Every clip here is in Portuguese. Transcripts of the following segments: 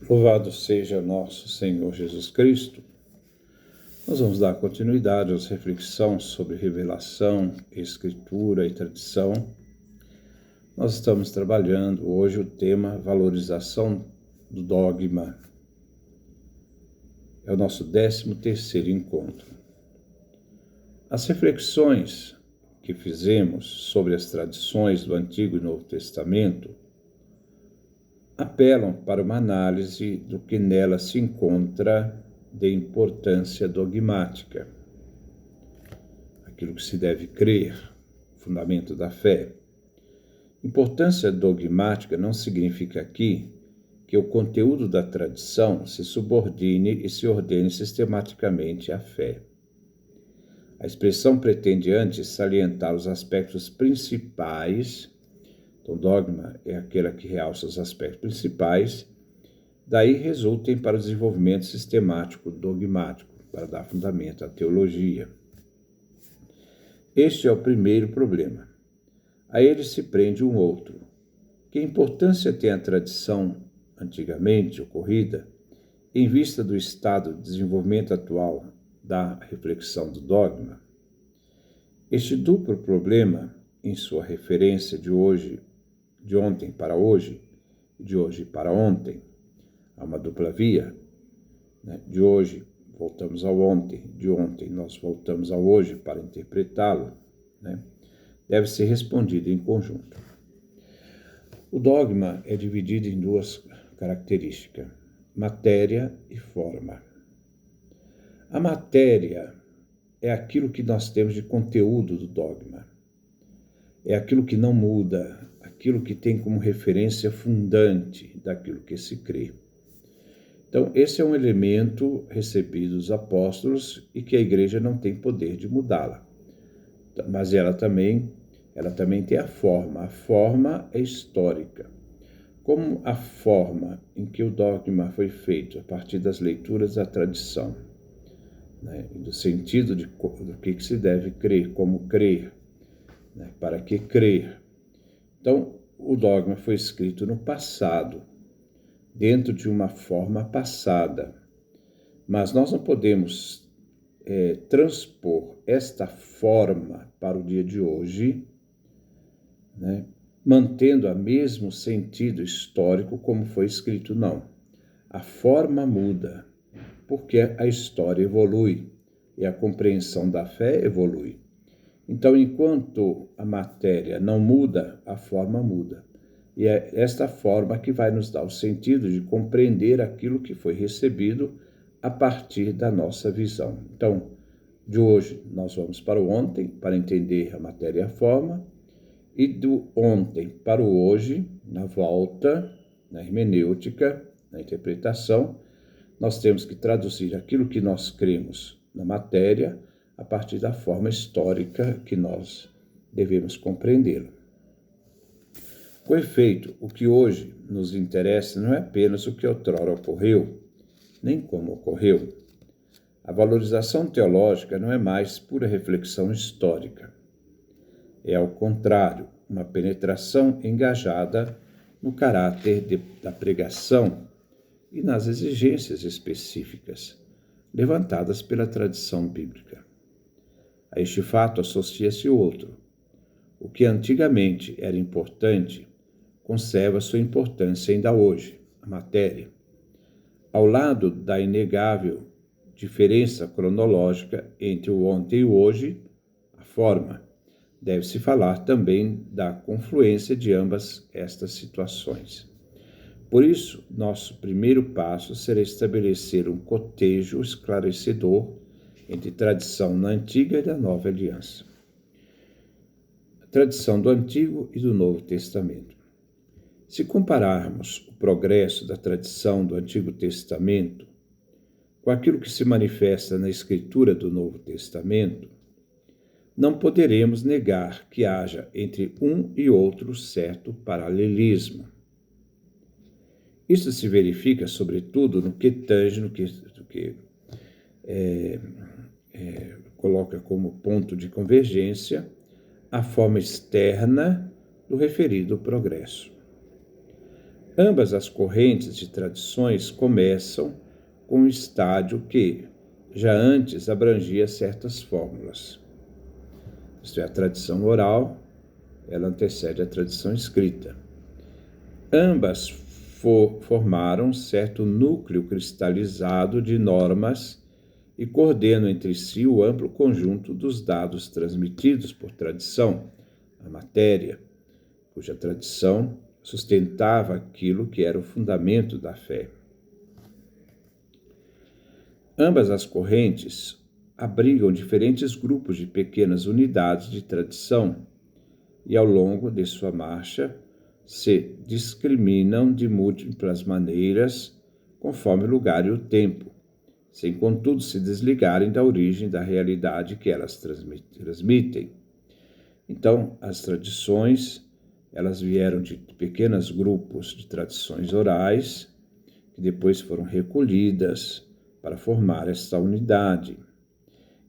Louvado seja nosso Senhor Jesus Cristo. Nós vamos dar continuidade às reflexões sobre revelação, escritura e tradição. Nós estamos trabalhando hoje o tema valorização do dogma. É o nosso 13º encontro. As reflexões que fizemos sobre as tradições do Antigo e Novo Testamento apelam para uma análise do que nela se encontra de importância dogmática, aquilo que se deve crer, fundamento da fé. Importância dogmática não significa aqui que o conteúdo da tradição se subordine e se ordene sistematicamente à fé. A expressão pretende antes salientar os aspectos principais. Então, dogma é aquela que realça os aspectos principais, daí resultem para o desenvolvimento sistemático dogmático, para dar fundamento à teologia. Este é o primeiro problema. A ele se prende um outro. Que importância tem a tradição antigamente ocorrida em vista do estado de desenvolvimento atual da reflexão do dogma? Este duplo problema, em sua referência de ontem para hoje, de hoje para ontem, há uma dupla via, né? De hoje voltamos ao ontem, de ontem nós voltamos ao hoje para interpretá-lo, né? Deve ser respondido em conjunto. O dogma é dividido em duas características, matéria e forma. A matéria é aquilo que nós temos de conteúdo do dogma. É aquilo que não muda, aquilo que tem como referência fundante daquilo que se crê. Então, esse é um elemento recebido dos apóstolos e que a igreja não tem poder de mudá-la. Mas ela também tem a forma. A forma é histórica. Como a forma em que o dogma foi feito a partir das leituras da tradição, né, do sentido do que se deve crer, como crer, né, para que crer. Então, o dogma foi escrito no passado, dentro de uma forma passada, mas nós não podemos transpor esta forma para o dia de hoje, né, mantendo o mesmo sentido histórico como foi escrito, não. A forma muda, porque a história evolui e a compreensão da fé evolui. Então, enquanto a matéria não muda, a forma muda. E é esta forma que vai nos dar o sentido de compreender aquilo que foi recebido a partir da nossa visão. Então, de hoje nós vamos para o ontem, para entender a matéria e a forma, e do ontem para o hoje, na volta, na hermenêutica, na interpretação, nós temos que traduzir aquilo que nós cremos na matéria a partir da forma histórica que nós devemos compreendê-la. Com efeito, o que hoje nos interessa não é apenas o que outrora ocorreu, nem como ocorreu. A valorização teológica não é mais pura reflexão histórica. É, ao contrário, uma penetração engajada no caráter da pregação e nas exigências específicas levantadas pela tradição bíblica. A este fato associa-se outro. O que antigamente era importante conserva sua importância ainda hoje, a matéria. Ao lado da inegável diferença cronológica entre o ontem e o hoje, a forma, deve-se falar também da confluência de ambas estas situações. Por isso, nosso primeiro passo será estabelecer um cotejo esclarecedor entre tradição na Antiga e da Nova Aliança. A tradição do Antigo e do Novo Testamento. Se compararmos o progresso da tradição do Antigo Testamento com aquilo que se manifesta na Escritura do Novo Testamento, não poderemos negar que haja entre um e outro certo paralelismo. Isso se verifica, sobretudo, no que tange, no que coloca como ponto de convergência a forma externa do referido progresso. Ambas as correntes de tradições começam com um estádio que, já antes, abrangia certas fórmulas. Isto é, a tradição oral, ela antecede a tradição escrita. Ambas formaram certo núcleo cristalizado de normas e coordenam entre si o amplo conjunto dos dados transmitidos por tradição, a matéria, cuja tradição sustentava aquilo que era o fundamento da fé. Ambas as correntes abrigam diferentes grupos de pequenas unidades de tradição e, ao longo de sua marcha, se discriminam de múltiplas maneiras conforme o lugar e o tempo, sem contudo se desligarem da origem da realidade que elas transmitem. Então, as tradições, elas vieram de pequenos grupos de tradições orais, que depois foram recolhidas para formar esta unidade.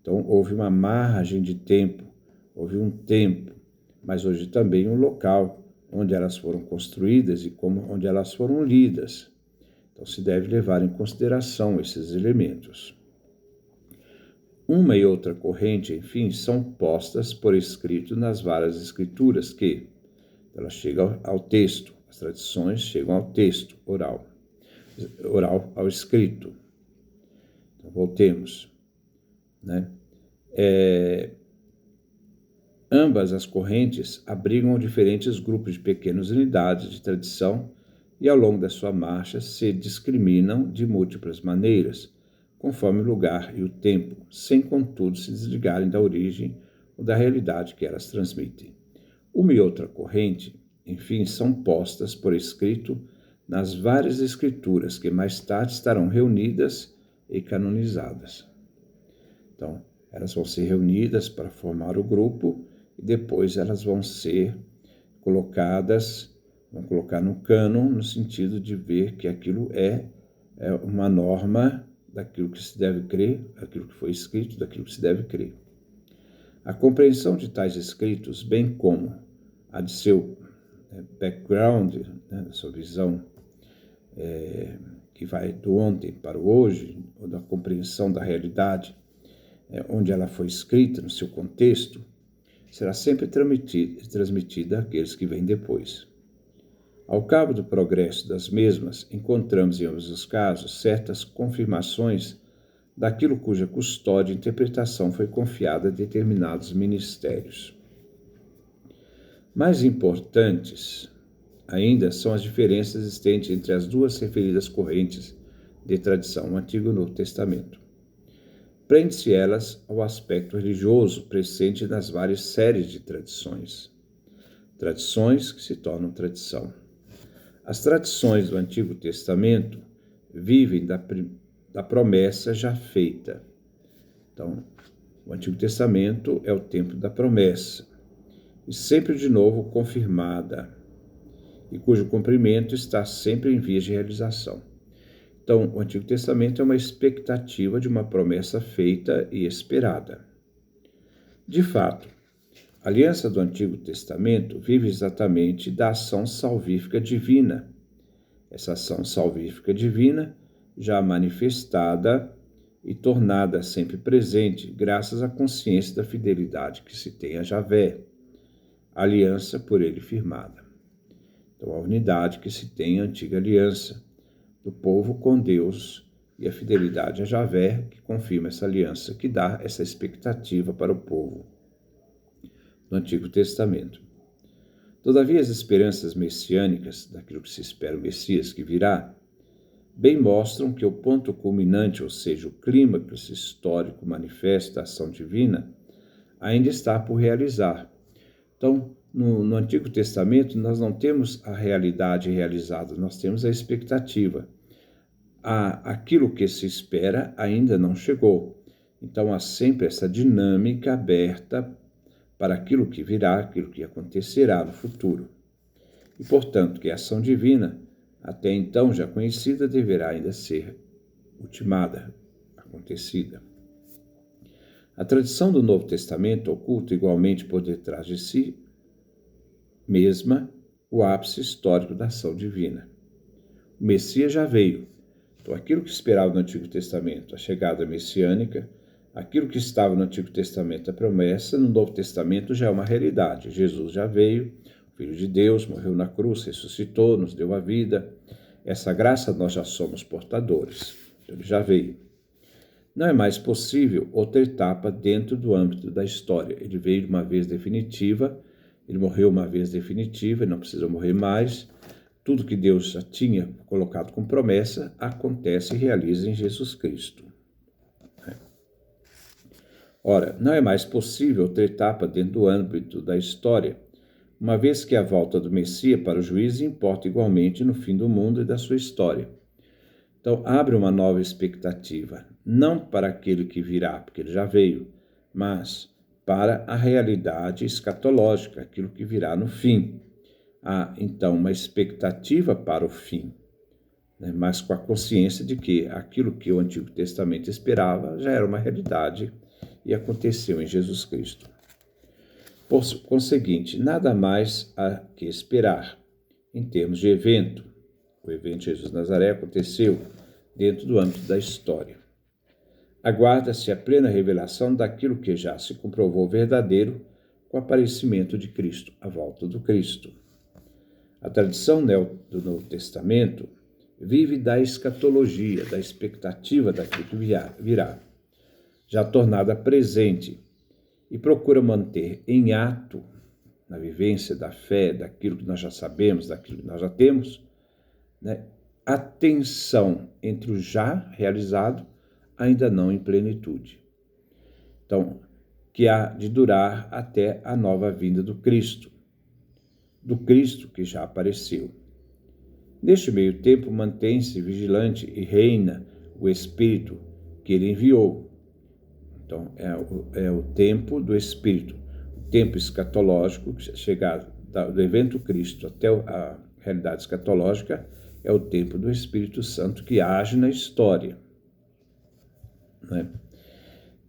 Então, houve uma margem de tempo, houve um tempo, mas hoje também um local onde elas foram construídas e onde elas foram lidas. Então, se deve levar em consideração esses elementos. Uma e outra corrente, enfim, são postas por escrito nas várias escrituras que elas chegam ao texto, as tradições chegam ao texto oral ao escrito. Então, voltemos, né? Ambas as correntes abrigam diferentes grupos de pequenas unidades de tradição e, ao longo da sua marcha, se discriminam de múltiplas maneiras, conforme o lugar e o tempo, sem, contudo, se desligarem da origem ou da realidade que elas transmitem. Uma e outra corrente, enfim, são postas por escrito nas várias escrituras que mais tarde estarão reunidas e canonizadas. Então, elas vão ser reunidas para formar o grupo e depois elas vão ser vão colocar no cânon, no sentido de ver que aquilo é uma norma daquilo que se deve crer, daquilo que foi escrito, daquilo que se deve crer. A compreensão de tais escritos, bem como a de seu background, né, sua visão que vai do ontem para o hoje, ou da compreensão da realidade, onde ela foi escrita, no seu contexto, será sempre transmitida àqueles que vêm depois. Ao cabo do progresso das mesmas, encontramos em ambos os casos certas confirmações daquilo cuja custódia e interpretação foi confiada a determinados ministérios. Mais importantes ainda são as diferenças existentes entre as duas referidas correntes de tradição, o Antigo e o Novo Testamento. Prende-se elas ao aspecto religioso presente nas várias séries de tradições. Tradições que se tornam tradição. As tradições do Antigo Testamento vivem da promessa já feita. Então, o Antigo Testamento é o tempo da promessa, e sempre de novo confirmada, e cujo cumprimento está sempre em vias de realização. Então, o Antigo Testamento é uma expectativa de uma promessa feita e esperada. De fato, a aliança do Antigo Testamento vive exatamente da ação salvífica divina. Essa ação salvífica divina, já manifestada e tornada sempre presente, graças à consciência da fidelidade que se tem a Javé, a aliança por ele firmada. Então, a unidade que se tem a antiga aliança do povo com Deus e a fidelidade a Javé, que confirma essa aliança, que dá essa expectativa para o povo no Antigo Testamento. Todavia, as esperanças messiânicas, daquilo que se espera o Messias que virá, bem mostram que o ponto culminante, ou seja, o clímax histórico manifesto da ação divina, ainda está por realizar. Então, no Antigo Testamento, nós não temos a realidade realizada, nós temos a expectativa. Aquilo que se espera ainda não chegou. Então, há sempre essa dinâmica aberta para aquilo que virá, aquilo que acontecerá no futuro. E, portanto, que a ação divina, até então já conhecida, deverá ainda ser ultimada, acontecida. A tradição do Novo Testamento oculta igualmente por detrás de si mesma o ápice histórico da ação divina. O Messias já veio. Então, aquilo que esperava no Antigo Testamento, a chegada messiânica, aquilo que estava no Antigo Testamento, a promessa, no Novo Testamento já é uma realidade. Jesus já veio, Filho de Deus, morreu na cruz, ressuscitou, nos deu a vida. Essa graça nós já somos portadores. Então, ele já veio. Não é mais possível outra etapa dentro do âmbito da história. Ele veio de uma vez definitiva, ele morreu uma vez definitiva, ele não precisa morrer mais. Tudo que Deus já tinha colocado com promessa acontece e realiza em Jesus Cristo. Ora, não é mais possível outra etapa dentro do âmbito da história, uma vez que a volta do Messias para o juízo importa igualmente no fim do mundo e da sua história. Então, abre uma nova expectativa, não para aquele que virá, porque ele já veio, mas para a realidade escatológica, aquilo que virá no fim. Há, então, uma expectativa para o fim, né? Mas com a consciência de que aquilo que o Antigo Testamento esperava já era uma realidade e aconteceu em Jesus Cristo. Por conseguinte, nada mais há que esperar em termos de evento. O evento de Jesus de Nazaré aconteceu dentro do âmbito da história. Aguarda-se a plena revelação daquilo que já se comprovou verdadeiro com o aparecimento de Cristo, a volta do Cristo. A tradição do Novo Testamento vive da escatologia, da expectativa daquilo que virá, já tornada presente, e procura manter em ato, na vivência da fé, daquilo que nós já sabemos, daquilo que nós já temos, né, a tensão entre o já realizado, ainda não em plenitude. Então, que há de durar até a nova vinda do Cristo que já apareceu. Neste meio tempo, mantém-se vigilante e reina o Espírito que ele enviou. Então, é o tempo do Espírito, o tempo escatológico, que chegar do evento Cristo até a realidade escatológica, é o tempo do Espírito Santo que age na história, né?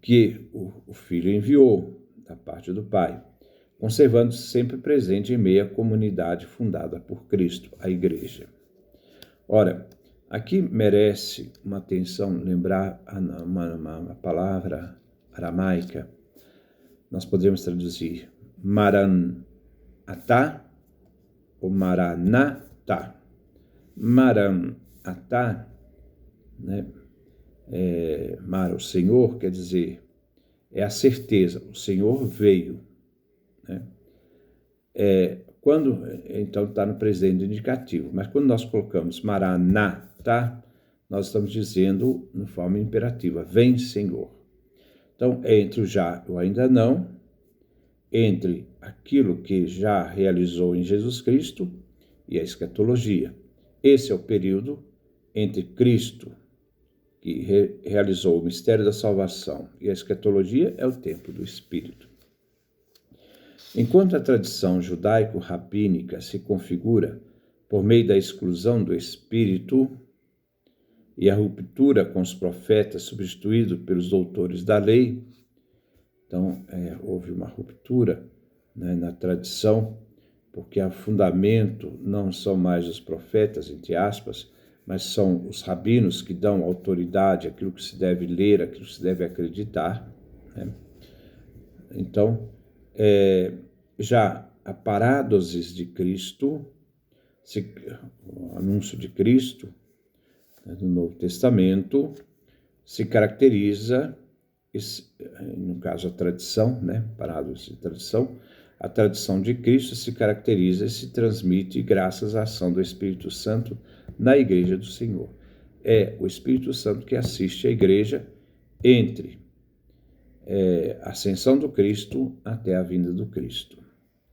Que o Filho enviou da parte do Pai, conservando-se sempre presente em meio à comunidade fundada por Cristo, a Igreja. Ora, aqui merece uma atenção lembrar uma palavra aramaica. Nós podemos traduzir Maranatá ou Maranatá. Maranatá, né? O Senhor, quer dizer, é a certeza, o Senhor veio, né? Então está no presente indicativo, mas quando nós colocamos Maranatá, nós estamos dizendo, de forma imperativa, vem Senhor. Então, é entre o já e o ainda não, entre aquilo que já realizou em Jesus Cristo e a escatologia. Esse é o período entre Cristo, que realizou o mistério da salvação, e a escatologia é o tempo do Espírito. Enquanto a tradição judaico-rabínica se configura por meio da exclusão do Espírito e a ruptura com os profetas substituído pelos doutores da lei, então houve uma ruptura, né, na tradição, porque o fundamento não são mais os profetas, entre aspas, mas são os rabinos que dão autoridade àquilo que se deve ler, àquilo que se deve acreditar, né? Então, já a parádosis de Cristo, o anúncio de Cristo, né, do Novo Testamento, se caracteriza, no caso a tradição, né, parádosis de tradição, a tradição de Cristo se caracteriza e se transmite graças à ação do Espírito Santo na Igreja do Senhor. É o Espírito Santo que assiste a Igreja entre a ascensão do Cristo até a vinda do Cristo.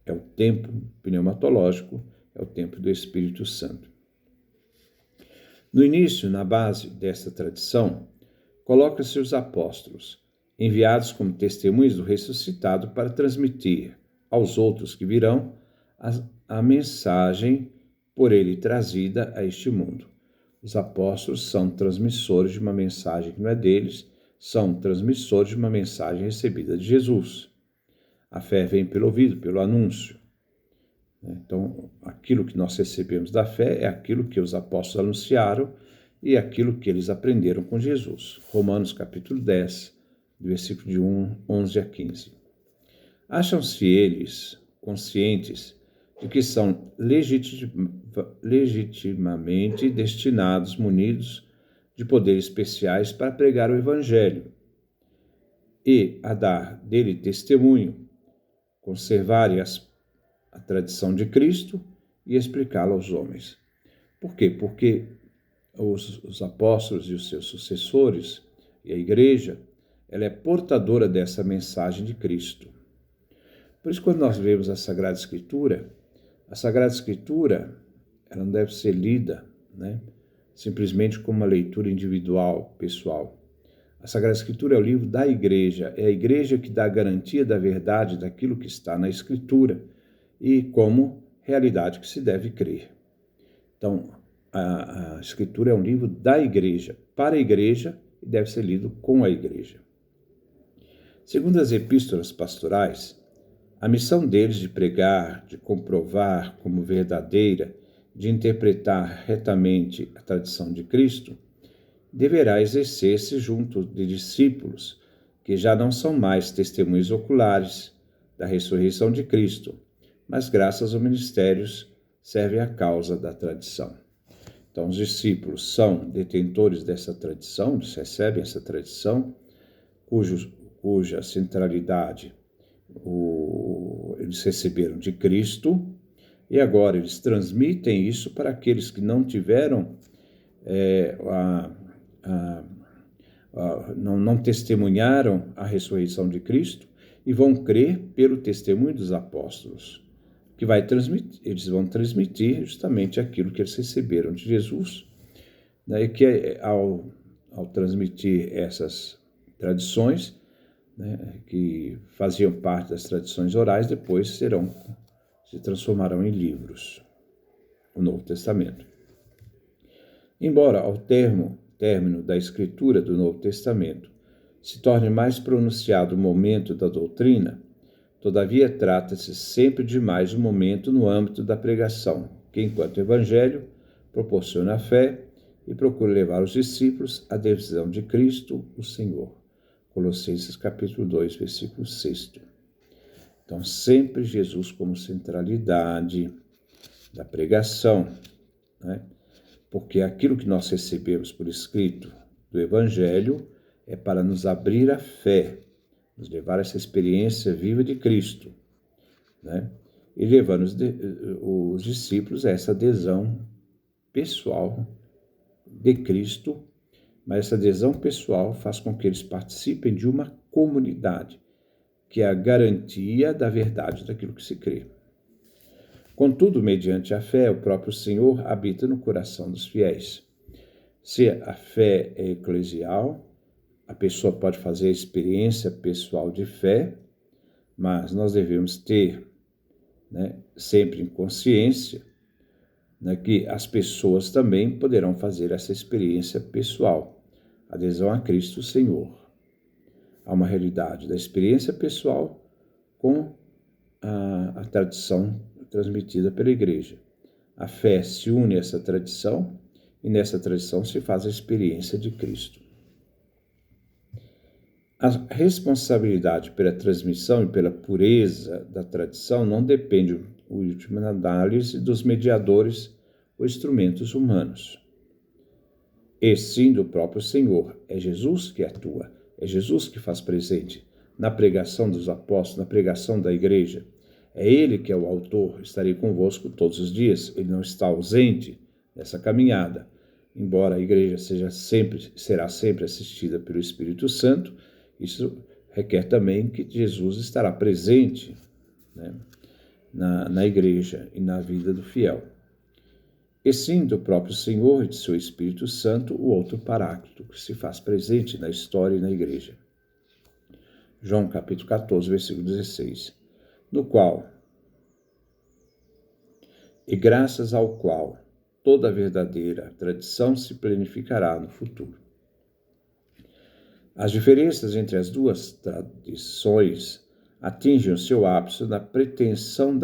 É o tempo pneumatológico, é o tempo do Espírito Santo. No início, na base desta tradição, coloca-se os apóstolos, enviados como testemunhas do ressuscitado para transmitir aos outros que virão a mensagem por ele trazida a este mundo. Os apóstolos são transmissores de uma mensagem que não é deles, são transmissores de uma mensagem recebida de Jesus. A fé vem pelo ouvido, pelo anúncio. Então, aquilo que nós recebemos da fé é aquilo que os apóstolos anunciaram e aquilo que eles aprenderam com Jesus. Romanos capítulo 10, versículo de 11 a 15. Acham-se eles conscientes de que são legitimamente destinados, munidos de poderes especiais para pregar o Evangelho e a dar dele testemunho, conservarem a tradição de Cristo e explicá-la aos homens. Por quê? Porque os apóstolos e os seus sucessores e a igreja, ela é portadora dessa mensagem de Cristo. Por isso, quando nós vemos a Sagrada Escritura ela não deve ser lida, simplesmente como uma leitura individual, pessoal. A Sagrada Escritura é o livro da igreja, é a igreja que dá a garantia da verdade daquilo que está na Escritura e como realidade que se deve crer. Então, a Escritura é um livro da igreja, para a igreja, e deve ser lido com a igreja. Segundo as epístolas pastorais, a missão deles de pregar, de comprovar como verdadeira, de interpretar retamente a tradição de Cristo, deverá exercer-se junto de discípulos que já não são mais testemunhos oculares da ressurreição de Cristo, mas graças aos ministérios servem à causa da tradição. Então, os discípulos são detentores dessa tradição, eles recebem essa tradição, cuja centralidade eles receberam de Cristo, e agora eles transmitem isso para aqueles que não tiveram, não testemunharam a ressurreição de Cristo e vão crer pelo testemunho dos apóstolos, que eles vão transmitir justamente aquilo que eles receberam de Jesus, e que ao transmitir essas tradições, que faziam parte das tradições orais, depois se transformarão em livros, o Novo Testamento. Embora ao término da escritura do Novo Testamento se torne mais pronunciado o momento da doutrina, todavia trata-se sempre de mais um momento no âmbito da pregação, que, enquanto Evangelho, proporciona a fé e procura levar os discípulos à decisão de Cristo, o Senhor. Colossenses capítulo 2, versículo 6. Então, sempre Jesus como centralidade da pregação, porque aquilo que nós recebemos por escrito do Evangelho é para nos abrir a fé, nos levar a essa experiência viva de Cristo, e levando os discípulos a essa adesão pessoal de Cristo, mas essa adesão pessoal faz com que eles participem de uma comunidade, que é a garantia da verdade daquilo que se crê. Contudo, mediante a fé, o próprio Senhor habita no coração dos fiéis. Se a fé é eclesial, a pessoa pode fazer a experiência pessoal de fé, mas nós devemos ter, sempre em consciência, que as pessoas também poderão fazer essa experiência pessoal, adesão a Cristo Senhor. Há uma realidade da experiência pessoal com a tradição transmitida pela Igreja. A fé se une a essa tradição e nessa tradição se faz a experiência de Cristo. A responsabilidade pela transmissão e pela pureza da tradição não depende, em última análise, dos mediadores ou instrumentos humanos, e sim do próprio Senhor. É Jesus que atua, é Jesus que faz presente na pregação dos apóstolos, na pregação da igreja. É Ele que é o autor. Estarei convosco todos os dias. Ele não está ausente nessa caminhada. Embora a igreja será sempre assistida pelo Espírito Santo, isso requer também que Jesus estará presente, na igreja e na vida do fiel. E sim do próprio Senhor e de seu Espírito Santo, o outro Paráclito, que se faz presente na história e na igreja. João capítulo 14, versículo 16, no qual, e graças ao qual, toda a verdadeira tradição se planificará no futuro. As diferenças entre as duas tradições atingem o seu ápice na pretensão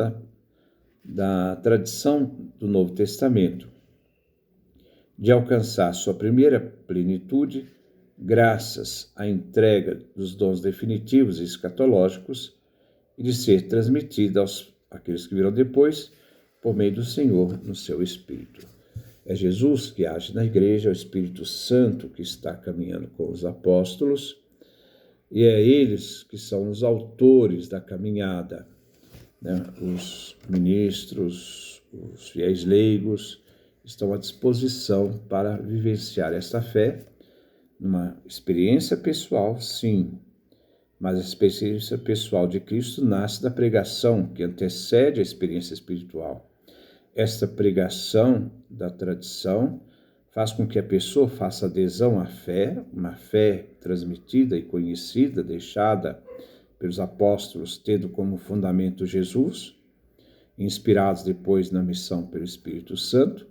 da tradição do Novo Testamento, de alcançar sua primeira plenitude graças à entrega dos dons definitivos e escatológicos e de ser transmitida àqueles que virão depois por meio do Senhor no seu Espírito. É Jesus que age na igreja, é o Espírito Santo que está caminhando com os apóstolos, e é eles que são os autores da caminhada, né? Os ministros, os fiéis leigos estão à disposição para vivenciar esta fé, numa experiência pessoal, sim, mas a experiência pessoal de Cristo nasce da pregação que antecede a experiência espiritual. Esta pregação da tradição faz com que a pessoa faça adesão à fé, uma fé transmitida e conhecida, deixada pelos apóstolos, tendo como fundamento Jesus, inspirados depois na missão pelo Espírito Santo,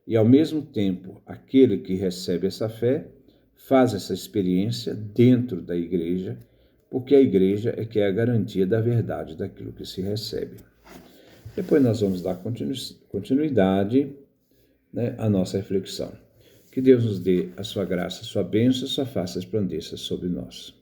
e ao mesmo tempo aquele que recebe essa fé faz essa experiência dentro da igreja, porque a igreja é que é a garantia da verdade daquilo que se recebe. Depois nós vamos dar continuidade, né, à nossa reflexão. Que Deus nos dê a sua graça, a sua bênção, a sua face resplandeça sobre nós.